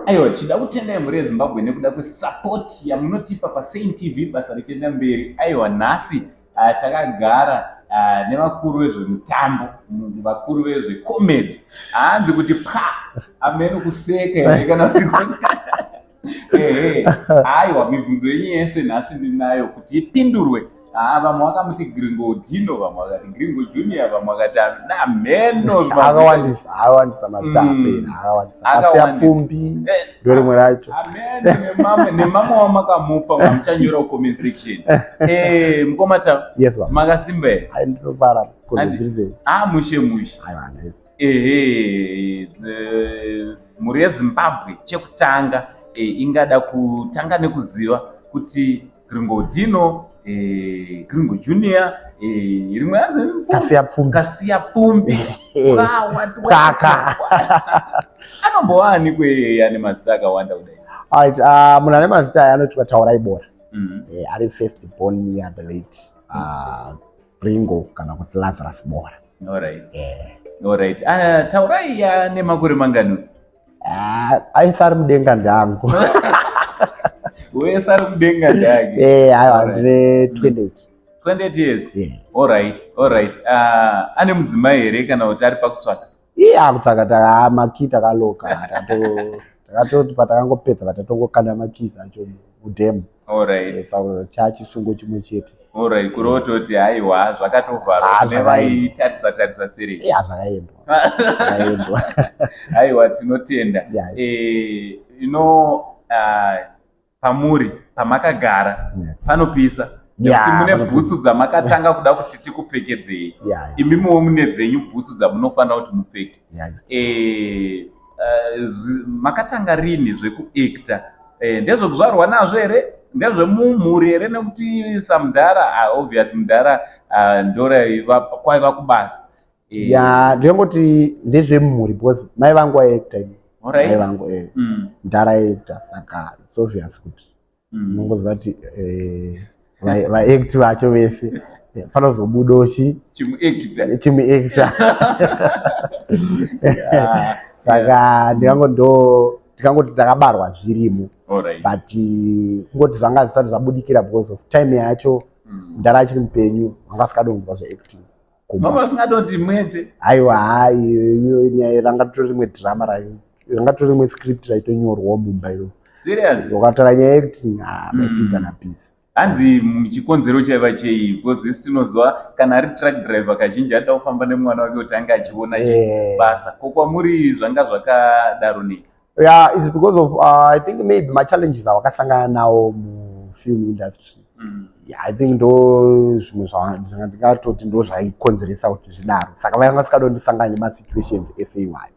Aiwa, tinoda kutendai mhuri yeZimbabwe nekuda kwesupport yamunotipa paSaint TV basa richienda mberi. Aiwa, nhasi takagara nevakuru vezvemutambo, vakuru vezvecomedy. Hanzi kuti ameno kuseka here kana kuti aiwa, mibvunzo yenyu yese nhasi ndinayo kuti ipindurwe. Vamwe vakamuti Gringo Dino, vamwe vakati Gringo Junior, vamwe vakati mheno akawandisa mazita apera, akawandisa asi apfumbi ndo rimwe racho nemamwe wamakamupa wamuchanyora comment section. Mukomata, yes baba, makasimba here? ndinobara kuzvirizei mushe mhuri yeZimbabwe chekutanga ingada kutanga nekuziva kuti Gringo Dino, Gringo Junior, rimwe Kasiya Pfumbi kaka anombowani ane mazita akawanda kudai? Alright, munhu ane mazita aya anoti Taurai Bora, ari first born near the late Gringo kana kuti Lazarus Bora. Alright. Taurai ane makore mangani? Aisa ari mudenga ndangu. Wese ari mudenga ndake? Aiwa, ndine 28 years. Alright. Ane mudzimai here kana kuti ari pakutsvaka? Akutsvaka makita kaloka takatoti patakangopedza patatongokanda makizi acho mudhemu. Saka chachisungo chimwe chete. Kurototi haiwa zvakatovharwa nevaitarisa seri. Zvakaendwa. Haiwa, tinotenda. Pamuri pamakagara panopisa nekuti mune bhutsu dzamakatanga kuda kuti tikupfekedzei. Imimiwo mune dzenyu bhutsu dzamunofanira kuti mupfeke. Makatanga rini zvekuacta? Ndezvekuzvarwa nazvo here? Ndezvemumhuri here? Nekuti samudhara obvious mudhara kwaiva kubasa. Ndingoti ndezvemumhuri because mai vangu vaacta. Mai vangu mudhara aacta, saka it's obvious kuti unongoziva kuti vaacti vacho vese panozobudawo chimuacta. Saka ndikangoti takabarwa zvirimo, but kungoti zvanga zvisati zvabudikira because of time yacho mudhara achiri mupenyu vanga vasikadonzwa zveacting. Mama singadoti mwete? Aiwa, iyo nyaya ranga tori rimwe drama rayo, ranga tori rimwe script raitonyorwa mumba iro. Seriously? Ukatora nyaya acting maipinza napisa. Hanzi chikonzero chaiva chei? Because isi tinoziva kana ari truck driver kazhinji anoda kufamba nemwana wake kuti anga achiona basa. Kwamuri zvanga zvakadaro nei? It's because of I think maybe my challenges awakasangana nawo mufilm industry. I think ndo zvimwe zvandingatoti ndo zvaikonzeresa kuti zvidaro. Saka vanga vasikadondisangana nemasituations eseiwayo.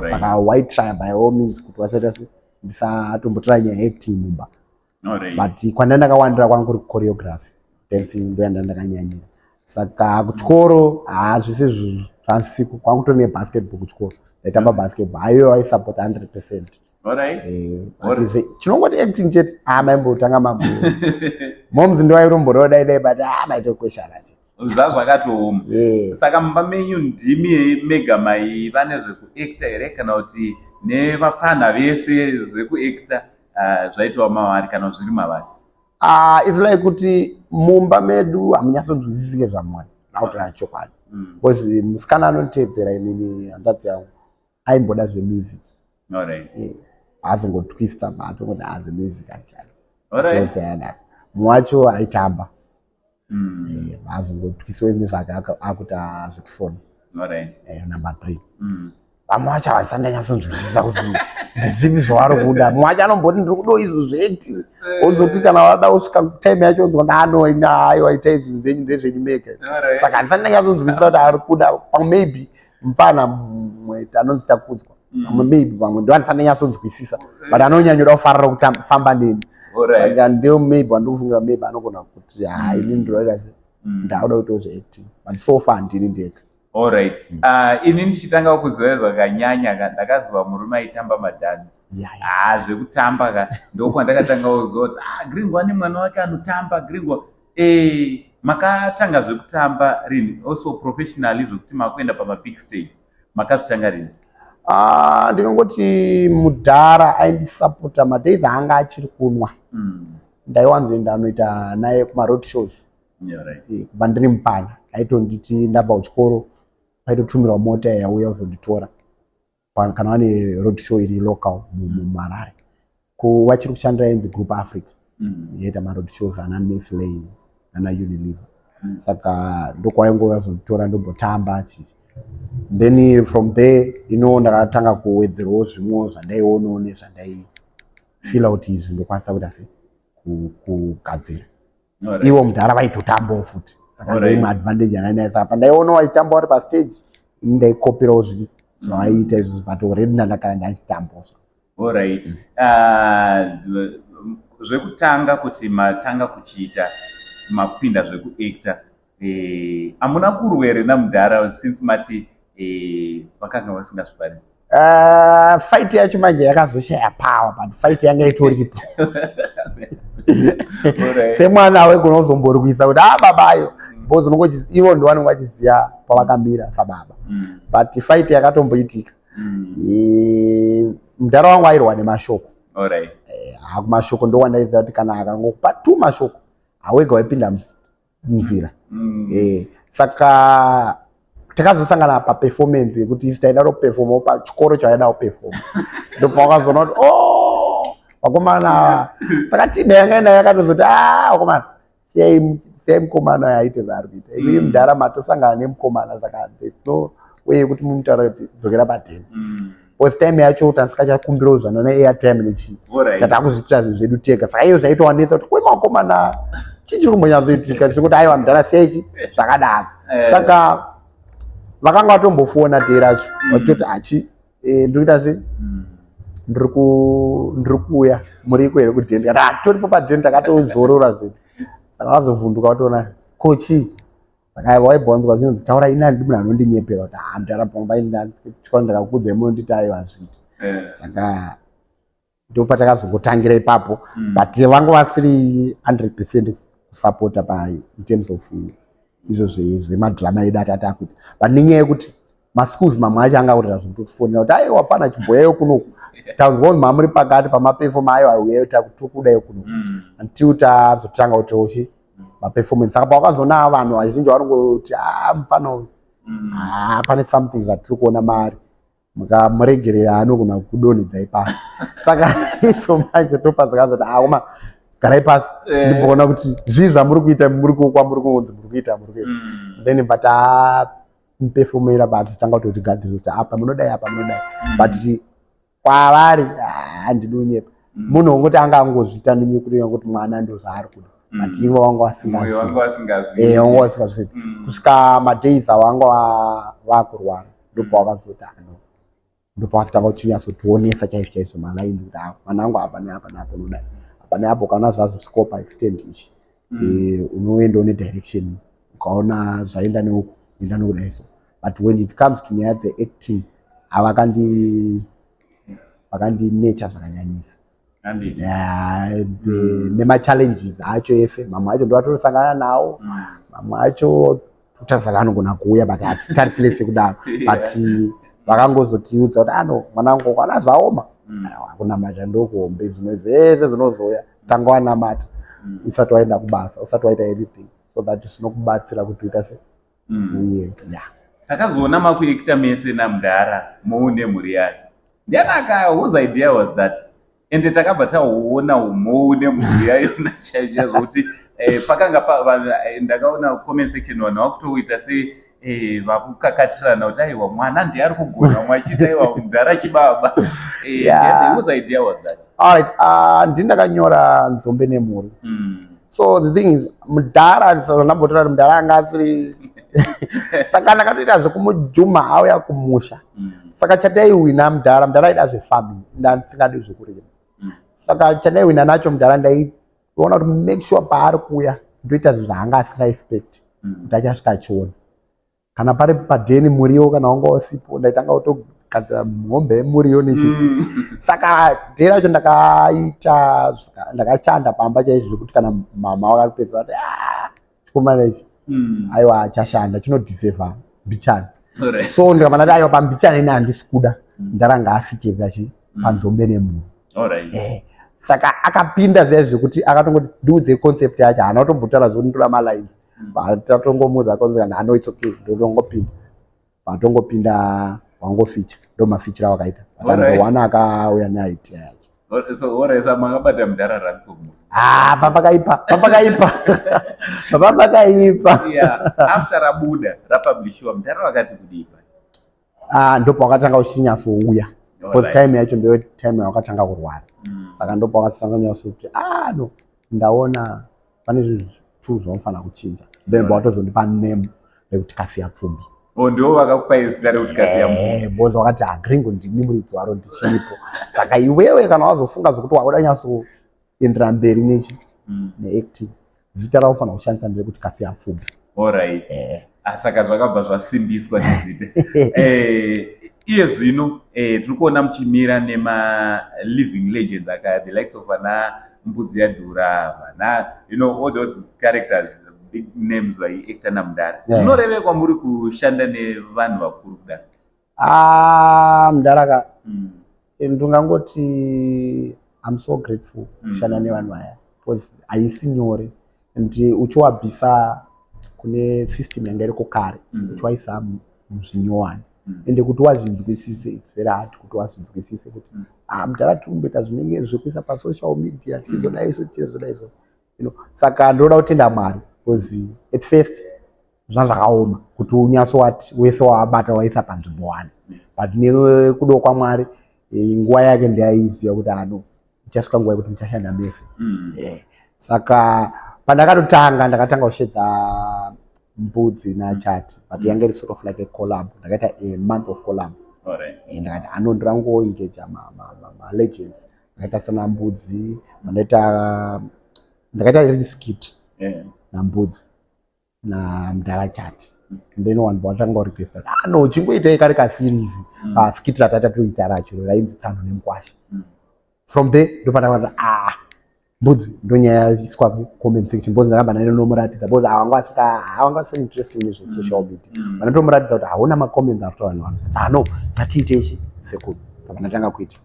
Saka waitry by all means kuti wasati ndisatombotora nyaya acting mumba. But kwandandakawandira kwangu kuri choreography, dancing ndo yandandakanyanyira. Saka kuchikoro zvese zvasiku kwangu kutori nebasketball kuchikoro. Ndaitamba basketball, aiyo aisupport 100%. Chinongoti acting chete maimbotanga mambo moms ndo airomborawo dai but maitokweshana chete zvakatooma. Saka mumba menyu ndimi mega maiva nezvekuacta here kana kuti nevapfana vese zvekuacta zvaitwa mavari kana zviri mavari? It's like kuti mumba medu hamunyatsonzwisisike zvamwari nakutora chokwadi because musikana anotedzera inini hanzvadzi yangu aimboda zvemusic. Azongotwista atongoti zvemusic achai mwacho aitamba azongotwiswa nezvake akuti zvekusona. Number 3 vamwe vacho havasati ndanyatsonzwisisa kuti ndezvipi zvavari kuda. Mumwe wacho anomboti ndiri kudo izvo zveacting, ozoti kana wada kusvika time yacho onzwa aiwa ita izvi zvenyu ndezvenyu mega. Saka handisati ndanyatsonzwisisa kuti ari kuda. Pamwe maybe mufana mumwe anonzi Takudzwa, pamwe maybe pamwe ndo handisati ndanyatsonzwisisa but anonyanyoda kufarira kufamba neni. Saka ndio maybe wandikufungira maybe anogona kuti ini ndinoita sei ndauda kuitawo zveacting but so far ndini ndega. Ini ndichitanga kuziva zvakanyanya ndakaziva murume aitamba madhanzi. Zvekutamba ndokwandakatanga kuziva kuti Gringo ane mwana wake anotamba. Gringo makatanga zvekutamba rini also professionally zvokuti makuenda pama big stage makazvitanga rini? Ndinongoti Mudhara aindisapota madays anga achiri kunwa. Ndaiwanzoenda anoita naye kuma road shows. Kubva ndiri mupana aitonditi ndabva kuchikoro paitotumirwa mota yauya kuzonditora kana vane road show iri local muMarare. Vachiri kushandira inzi Group Africa yaita maroad shows ana Nestlé ana Unilever. Saka ndokwaingouya kuzonditora ndombotamba chichi. Then from there ndakatanga kuwedzerawo zvimwe zvandaionawo nezvandaifila kuti izvi ndokwanisa kuita sei kugadzira. Ivo Mudhara vaitotambawo futi. Saka ndoimwe advantage yandinayo. Saka pandaiona vaitamba vari pastage ndaikoperawo zvavaiita izvozvo but already ndakagara ndachitambawo. Alright. Zvekutanga kuti matanga kuchiita mapinda zvekuactor amuna kurwere naMudhara since mati vakanga vasingazvibari. Fight yacho manje yakazoshaya power but fight yanga itoripo. Semwana wegona uzombori kuisa kuti babayo because unongoti ivo ndo vanenge vachiziva pavakamira sababa. But fight yakatomboitika. Mudhara wangu airwa nemashoko. Mashoko ndo wandaiziva kuti kana akangokupa 2 mashoko hawega waipinda munzira. Saka takazosangana paperformance yekuti isi taida kuperforma pachikoro chaida kuperforma. Ndipo wakazoona kuti wakomana. Saka timu yanga yakatozoti wakomana siyai mukomana yaite zvaari kuita. Iye Mudhara matosangana nemukomana saka no way yekuti mumutaura kuti dzokera padeni. Because time yacho tasingachakumbirawo zvana neairtime nechi tatakuzviitira zvedu tega. Saka iyo zvaitowanetsa kuti kwema wakomana chichiri kumbonyatsoitika chekuti aiwa Mudhara sei zvakadaro. Saka vakanga vatombofona dei racho vachitoti ndikuita sei ndiri kuuya muri iko here kudheni. Toripo padheni takatozorora zvedu. Saka vazovhunduka vatoona kochi. Saka waibonzwa zvinhu zitaura inani ndi munhu anondinyepera kuti Mudhara pamba chikoro ndakakudzai munonditi aiwa zviti. Saka ndipo patakazongotangira ipapo but vanga vasiri 100% kusapota in terms of izvo zvemadhirama edu atati akuti. But nenyaya yekuti maschools mamwe acho angaurira zvinotofonera kuti aiwa pana chibhoyayo kunoku tanzwa kuti mamuri pakati pamaperforma aiwa uyayo takudai kunoku until tazotanga kuti maperformance. Saka pawakazoona vanhu vazhinji vanongoti mufana uyu pane something zvatiri kuona maari mukamuregerera anogona kudonhedzai pasi. Saka idzo manje topazakazoti koma garai pasi ndimboona kuti zvii zvamuri kuita muri kwamuri kungonzi muri kuita. Then muperformera but tanga kutozvigadzirira kuti apa munodai apa munodai but kwavari handidi unyepa. Munhu wongoti anga angozviita nenyekuti kuti mwana ndozvaari kuda but ivo vanga vasingazviiti. Kusvika madays avanga vakurwara ndipo vakazoti ndipo vakatanga kuchinyatsotionesa chaizvo malaini kuti mwana wangu apa neapa neapa unodai apa neapo. Kana zvazoscopa extend ichi unoenda une direction ukaona zvaenda neuku enda nokudai so. But when it comes to nyaya dzeacting vakandinecha zvakanyanyisa. Nemachallenges acho ese mamwe acho ndovatosangana nawo mamwe acho totarisana anogona kuuya but hatitarisire sekudaro but vakangozotiudza kuti mwanangu kana zvaoma kunamata ndokuhombe zvimwe zvese zvinozoya tanga wanamata usati waenda kubasa usati waita anything so that zvinokubatsira kuti uita se uye. Takazoona makuekita mese naMudhara muune mhuri yake. Ndianaka whose idea was that? Ende takabva taona muune mhuri yayo nachaicha zvokuti pakanga ndakaona comment section vanhu vakutoita se vakukakatirana kuti aiwa mwana ndiye ari kugona mwachiita aiwa Mudhara chibaba. Whose idea was that? Alright, ndini ndakanyora nzombe nemhuri. So the thing is Mudhara ndambotora kuti Mudhara anga asiri saka ndakatoita zvekumujuma auya kumusha. Saka chataiwina Mudhara aida zvefarming ndandisingadi zvekurima. Saka chandaiwina nacho Mudhara ndaiona kuti make sure paari kuuya ndoita zvaanga asingaexpect kuti achasvika achiona. Kana pari padheni muriwo kana wanga usipo ndaitanga kutogadzira mombe yemuriwo nechichi. Saka dheni racho ndakashanda pamba chaizvo zvekuti kana mama wakapedza kuti chikomana ichi aiwa chashanda chinodhisevha mbichana. So ndikamana kuti aiwa pambichana ine handisi kuda ndaranga afike panzombe nemunhu. Saka akapinda zviya zvekuti akatongoti ndiudze concept yacho, haana kutombotaura zvonditora malines. Tatongomuudza concept no it's okay ndotongopinda. Patongopinda wangoficha ndo mafichira wakaita. Wana akauya neidea yacho. So oresa makabata mudhara ransomu. Papakaipa. Yeah, after rabuda rapublishiwa mudhara wakati kudipa. Ndopo wakatanga uchinyasouya. Because time yacho ndio time wakatanga kurwara. Saka ndopo wakasanganya kuti no ndaona pane zvinhu zvaunofana kuchinja. Then watozondipa name yekuti Kasi Pfumbi. Ndio wakakupa zita rekuti Kasi Pfumbi. Bozo wakati Gringo ndini muridzi waro ndichiripo. Saka iwewe kana wazofunga zvokuti wakuda nyaso endera mberi neacting, zita raufana kushandisa ndekuti Kasi Pfumbi. Alright. Saka zvakabva zvasimbiswa nezita. Iye zvino tiri kuona muchimira nema living legends the likes of Mbudzi yaDhura, all those characters, big names vaiacta naMudhara. Zvinorevekwa muri kushanda nevanhu vakuru kudai? Mudhara ndingangoti I'm so grateful kushanda nevanhu aya because haisi nyore and uchiwabvisa kune system yanga iriko kare uchiwaisa muzvinyowani ende kuti wazvinzwisise it's very hard kuti wazvinzwisise kuti Mudhara tikumboita zvinenge zvekuisa pasocial media tizodaiso saka ndoda kutenda Mwari because at first zvakaoma kuti unyasowati wese wabata waisa panzvimbo wani but nekudo kwaMwari nguva yake ndiyaiziva kuti ichasvika nguva yekuti muchashanda mese. Saka pandakatotanga ndakatanga kushedza Mbudzi naChati but yanga iri sort of like a collab. Ndakaita a month of collab. Ndakati ndorangoengage ma-legends. Ndakaita sana Mbudzi, ndakaita skit naMbudzi naMudhara Chati. Then vanhu vatanga kurequesta chingoitai kari kaseries skit ratata toita racho rainzi Tsano neMukwasha. From there ndopatanga Mbudzi ndonyaya yaiswa comment section because ndakabva ndinomuratidza because havangasi interested nezvesocial media. Vanatomuratidza kuti hauna macomments after vanhu ngatiite ichi sekuru ndakanatanga kuita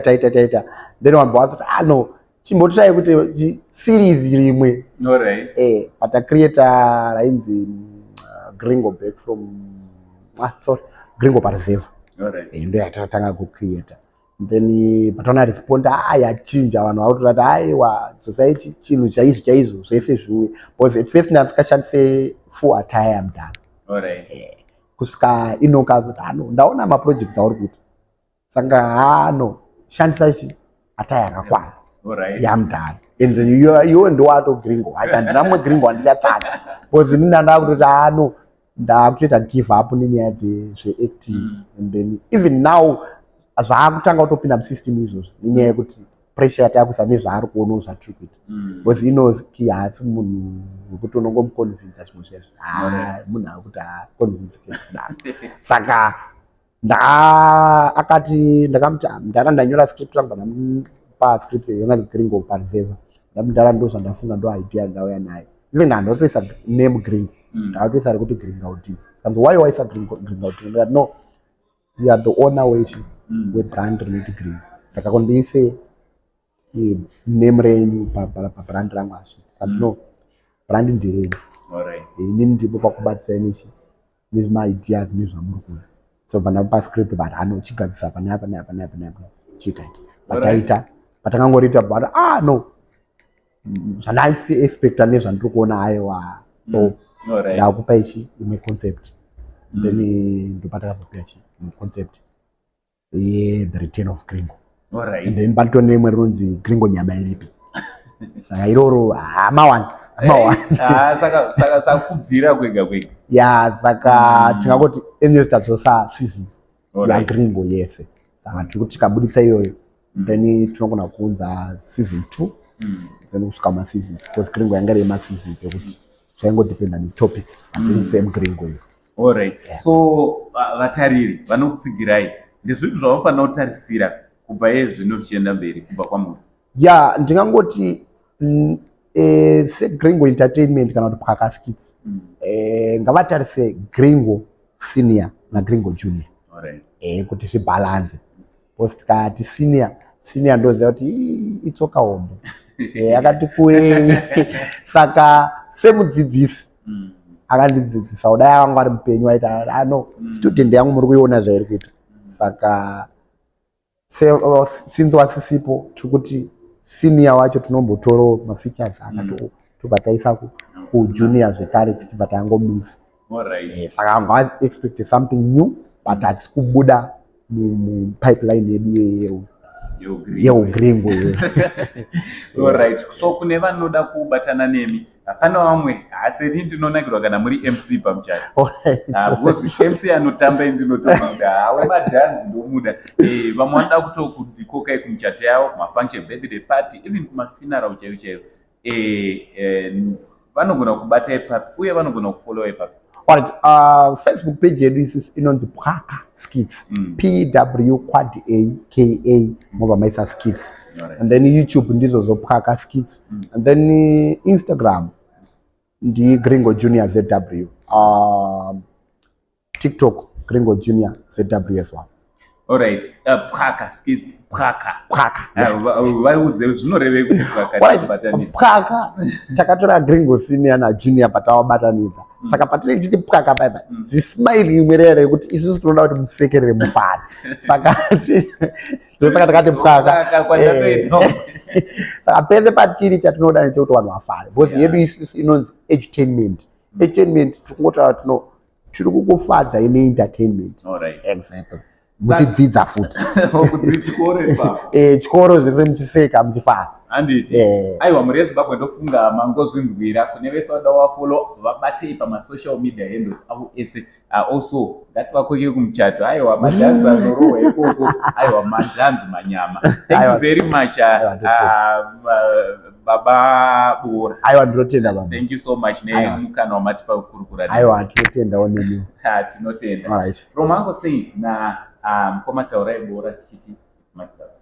taita then vanhu vazoti chimbotitai kuti series rimwe patacreata rainzi Gringo back from Gringo paReserve ndo yatatanga kucreata. Then pataona responda yachinja vanhu vakutoti aiwa society chinhu chaizvo zvese zviuye because at first ndakashandise full attire yaMudhara kusvika inokazoti ndaona maprojects auri kuita saka shandisa attire yakakwana yaMudhara and iwe ndowato Gringo handina mumwe Gringo wandichatanga because ini ndandava kutoti ndakutoita give up nenyaya zveacting and then even now zvaakutanga kutopinda musystem izvozvo nenyaya yekuti pressure yatakuisa nezvaari kuonawo zvatiri kuita because inozi haasi munhu wekuti unongomuconvinza zvimwe zvezvo munhu akuti convinceke kudaro. Saka ndakamuti Mudhara ndanyora script rangu ndamupa script yanganzi Gringo paReserve. Mudhara ndo zvandafunga ndo idea ndauya nayo even handatoisa name Gringo ndakatoisa rekuti Gringaudini. Kanzi why waisa Gringaudini? No, you are the owner webrand rinoti Gringo. Saka kundiise name renyu pabrand rangu hazviti brand nderenyu inini ndipo pakubatsira nezvimaideas nezvamuri kuda. So pandamupa script but uchigadzisa panapa chita pataita patangangorita but zvandaiexpecta nezvandiri kuona aiwa ndakupa imwe concept then ndopatakazopia imwe concept The Return of Gringo. And then pato nemwe rinonzi Gringo nyama iripi. Saka iroro saka kubvira kwega saka tingangoti enye tadzosa season yaGringo yese. Saka tikuti tikabudisa iyoyo then tinogona kuunza season 2 then kusvika maseasons because Gringo yanga iri maseasons ekuti zvaingodependa netopic and same Gringo iyo. Alright. So vatariri vanokutsigirai ndezvipi zvavafanira kutarisira kubva zvino zvichienda mberi kubva kwamuri? Ndingangoti seGringo Entertainment kana kuti Pwaka Skits ngavatarise Gringo Senior naGringo Junior. kuti zvibalance. Because tikati senior ndoziva kuti itsoka hombe. Akati kuwe saka semudzidzisi akandidzidzisa kudai anga ari mupenyu aita ano student yangu muri kuiona zvairi kuita. Saka since wasisipo tikuti senior wacho tinombotora mafeatures akatobva taisa kujunior zvekare tichibva tangomisa. Saka anga expect something new but hatisi kubuda mupipeline yedu yeugringo. Alright, so kune vanoda kubatana nemi hapana vamwe asi ndinonakirwa kana muri MC pamuchato. Because MC anotamba ndinotomuda hawe madhanzi ndomuda. Vamwe vanoda kutokudikokai kumuchato yavo kumafunction birthday party even kumafuneral chaivo vanogona kubata ipapi uye vanogona kufollowa ipapi. Alright, Facebook page yedu inonzi Pwaka Skits. PWAKA ngoba maisa skits. And then YouTube ndizo zo Pwaka Skits. And then Instagram ndi Gringo Junior ZW. TikTok Gringo Junior ZW as well. Alright, Pwaka Skits. Pwaka. Vaiudze zvinoreve kuti Pwaka. Pwaka takatora Gringo Senior na Junior patawabatanidza. Saka patine chiti Pwaka bye zismile imwerere kuti isusu tinoda kuti mupfekerere mufana. Saka ndosaka takati Pwaka. Saka pese patiri chatinoda ndechekuti vanhu vafare. Because yedu isusu inonzi entertainment. Entertainment tikungota tiri kukufadza ine entertainment. Exactly. Muchidzidza futi. Chikoro zvese muchiseka muchifara. Handiti. Aiwa muri eZimbabwe ndofunga mangozvinzwira kune vese vada wafollow vabate pamasocial media handles avo ese. Also ngativakweke kumuchato. Aiwa madhanzi anorohwa ikoko. Aiwa madhanzi manyama. Thank you very much Baba Bora. Aiwa ndinotenda baba. Thank you so much nemukana wamatipa kukurukura. Aiwa tinotenda oneni. Tinotenda. Alright. From Uncle Saint na mukoma taura ibora chiti it's much better.